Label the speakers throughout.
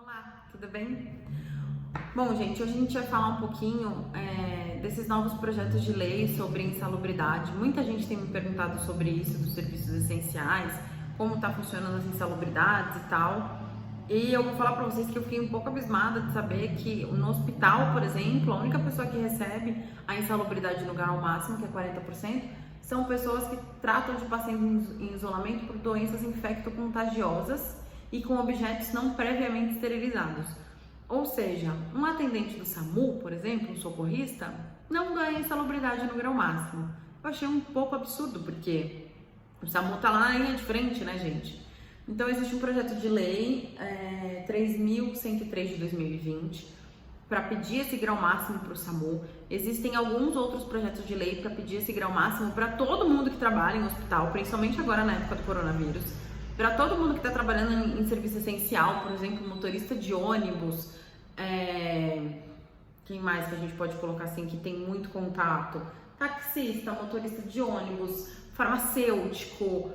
Speaker 1: Olá, tudo bem? Bom, gente, hoje a gente vai falar um pouquinho desses novos projetos de lei sobre insalubridade. Muita gente tem me perguntado sobre isso, dos serviços essenciais, como está funcionando as insalubridades e tal. E eu vou falar para vocês que eu fiquei um pouco abismada de saber que no hospital, por exemplo, a única pessoa que recebe a insalubridade no grau máximo, que é 40%, são pessoas que tratam de pacientes em isolamento por doenças infecto-contagiosas e com objetos não previamente esterilizados. Ou seja, um atendente do SAMU, por exemplo, um socorrista, não ganha insalubridade no grau máximo. Eu achei um pouco absurdo, porque o SAMU tá lá na linha de frente, né, gente? Então, existe um projeto de lei 3.103 de 2020 para pedir esse grau máximo para o SAMU. Existem alguns outros projetos de lei para pedir esse grau máximo para todo mundo que trabalha em hospital, principalmente agora na época do coronavírus. Para todo mundo que está trabalhando em serviço essencial, por exemplo, motorista de ônibus, quem mais que a gente pode colocar assim, que tem muito contato? Taxista, motorista de ônibus, farmacêutico,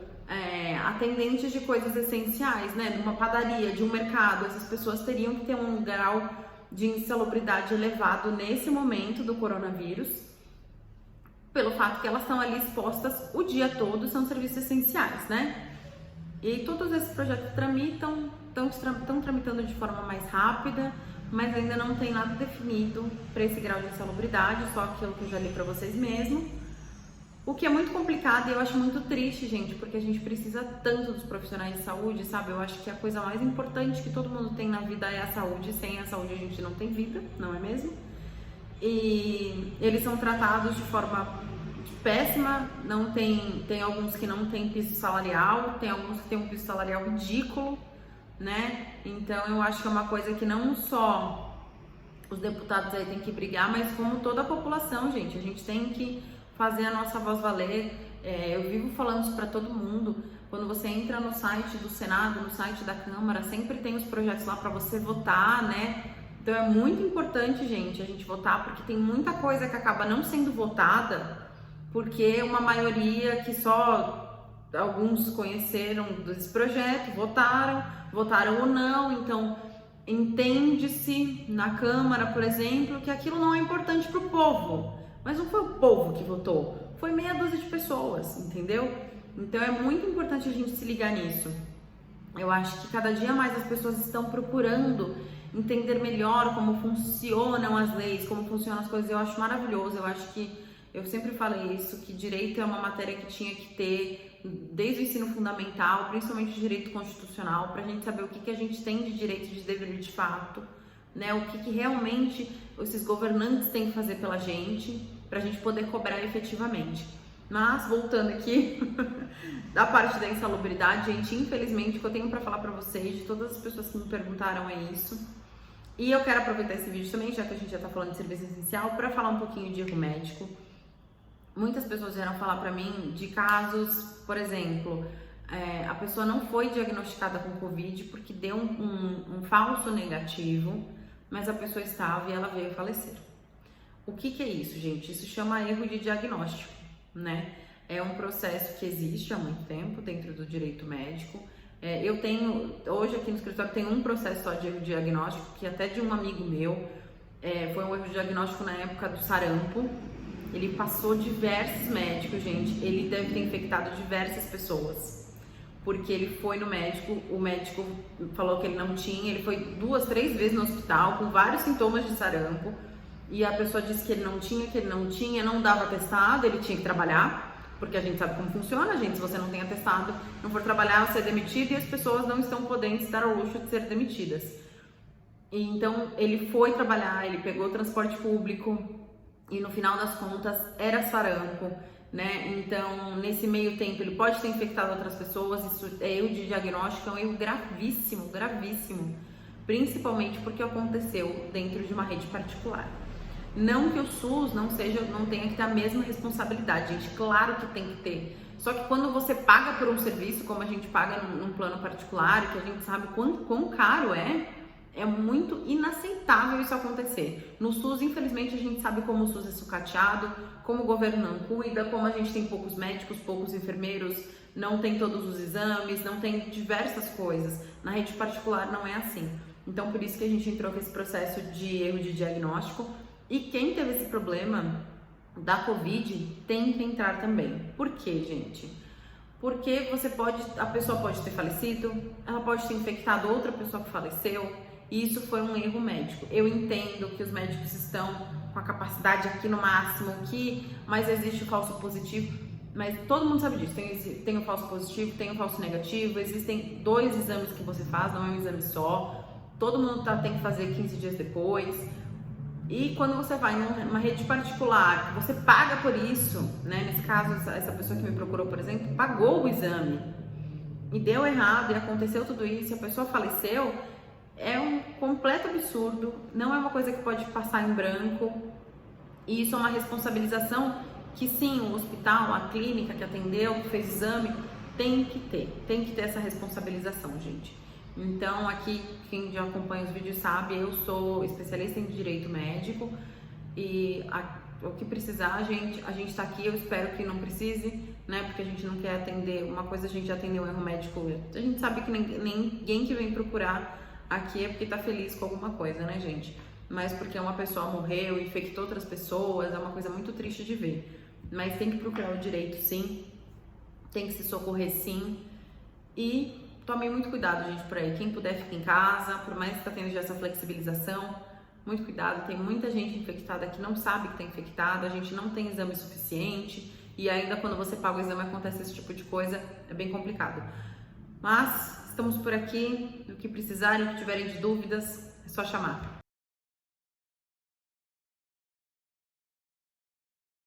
Speaker 1: atendentes de coisas essenciais, né? De uma padaria, de um mercado, essas pessoas teriam que ter um grau de insalubridade elevado nesse momento do coronavírus, pelo fato que elas estão ali expostas o dia todo, são serviços essenciais, né? E todos esses projetos estão tramitando de forma mais rápida, mas ainda não tem nada definido para esse grau de insalubridade, só aquilo que eu já li para vocês mesmo. O que é muito complicado e eu acho muito triste, gente, porque a gente precisa tanto dos profissionais de saúde, sabe? Eu acho que a coisa mais importante que todo mundo tem na vida é a saúde. Sem a saúde a gente não tem vida, não é mesmo? E eles são tratados de forma péssima, não tem alguns que não tem piso salarial, tem alguns que tem um piso salarial ridículo, né? Então eu acho que é uma coisa que não só os deputados aí têm que brigar, mas como toda a população, gente. A gente tem que fazer a nossa voz valer. Eu vivo falando isso para todo mundo. Quando você entra no site do Senado, no site da Câmara, sempre tem os projetos lá para você votar, né? Então é muito importante, gente, a gente votar, porque tem muita coisa que acaba não sendo votada porque uma maioria que só alguns conheceram desse projeto, votaram ou não. Então entende-se na Câmara, por exemplo, que aquilo não é importante para o povo, mas não foi o povo que votou, foi meia dúzia de pessoas, entendeu? Então é muito importante a gente se ligar nisso. Eu acho que cada dia mais as pessoas estão procurando entender melhor como funcionam as leis, como funcionam as coisas. Eu acho maravilhoso. Eu sempre falei isso, que direito é uma matéria que tinha que ter desde o ensino fundamental, principalmente direito constitucional, para a gente saber o que a gente tem de direito de dever de fato, né? O que realmente esses governantes têm que fazer pela gente, para a gente poder cobrar efetivamente. Mas, voltando aqui, da parte da insalubridade, gente, infelizmente, o que eu tenho para falar para vocês, de todas as pessoas que me perguntaram, é isso. E eu quero aproveitar esse vídeo também, já que a gente já tá falando de serviço essencial, para falar um pouquinho de erro médico. Muitas pessoas vieram falar para mim de casos, por exemplo, a pessoa não foi diagnosticada com Covid porque deu um falso negativo, mas a pessoa estava e ela veio a falecer. O que é isso, gente? Isso chama erro de diagnóstico, né? É um processo que existe há muito tempo dentro do direito médico. Eu tenho, hoje aqui no escritório, tem um processo só de erro de diagnóstico, que até de um amigo meu, foi um erro de diagnóstico na época do sarampo. Ele passou diversos médicos, gente. Ele deve ter infectado diversas pessoas, porque ele foi no médico, o médico falou que ele não tinha, ele foi 2, 3 vezes no hospital com vários sintomas de sarampo, e a pessoa disse que ele não tinha, não dava atestado, ele tinha que trabalhar, porque a gente sabe como funciona, gente. Se você não tem atestado, não for trabalhar, você é demitido, e as pessoas não estão podendo se dar ao luxo de ser demitidas. E então ele foi trabalhar, ele pegou o transporte público, e no final das contas era sarampo, né? Então, nesse meio tempo, ele pode ter infectado outras pessoas. Isso é erro de diagnóstico, é um erro gravíssimo, gravíssimo, principalmente porque aconteceu dentro de uma rede particular. Não que o SUS não tenha que ter a mesma responsabilidade, gente, claro que tem que ter. Só que quando você paga por um serviço, como a gente paga num plano particular, que a gente sabe quão caro é muito inaceitável isso acontecer. No SUS, infelizmente, a gente sabe como o SUS é sucateado, como o governo não cuida, como a gente tem poucos médicos, poucos enfermeiros, não tem todos os exames, não tem diversas coisas. Na rede particular não é assim. Então, por isso que a gente entrou com esse processo de erro de diagnóstico. E quem teve esse problema da Covid tem que entrar também. Por quê, gente? Porque a pessoa pode ter falecido, ela pode ter infectado outra pessoa que faleceu, e isso foi um erro médico. Eu entendo que os médicos estão com a capacidade aqui no máximo, mas existe o falso positivo, mas todo mundo sabe disso, tem o falso positivo, tem o falso negativo, existem 2 exames que você faz, não é um exame só, todo mundo tem que fazer 15 dias depois. E quando você vai numa rede particular, você paga por isso, né? Nesse caso, essa pessoa que me procurou, por exemplo, pagou o exame e deu errado e aconteceu tudo isso e a pessoa faleceu, é um completo absurdo, não é uma coisa que pode passar em branco, e isso é uma responsabilização que sim, o hospital, a clínica que atendeu, que fez exame, tem que ter essa responsabilização, gente. Então, aqui, quem já acompanha os vídeos sabe, eu sou especialista em direito médico e o que precisar, a gente tá aqui, eu espero que não precise, né, porque a gente não quer atender, uma coisa a gente atender um erro médico, a gente sabe que ninguém que vem procurar aqui é porque tá feliz com alguma coisa, né, gente? Mas porque uma pessoa morreu, infectou outras pessoas, é uma coisa muito triste de ver. Mas tem que procurar o direito, sim, tem que se socorrer, sim, e tomem muito cuidado, gente, por aí. Quem puder, fica em casa, por mais que tá tendo já essa flexibilização, muito cuidado. Tem muita gente infectada que não sabe que tá infectada, a gente não tem exame suficiente e ainda quando você paga o exame acontece esse tipo de coisa, é bem complicado. Mas estamos por aqui, o que precisarem, o que tiverem de dúvidas, é só chamar.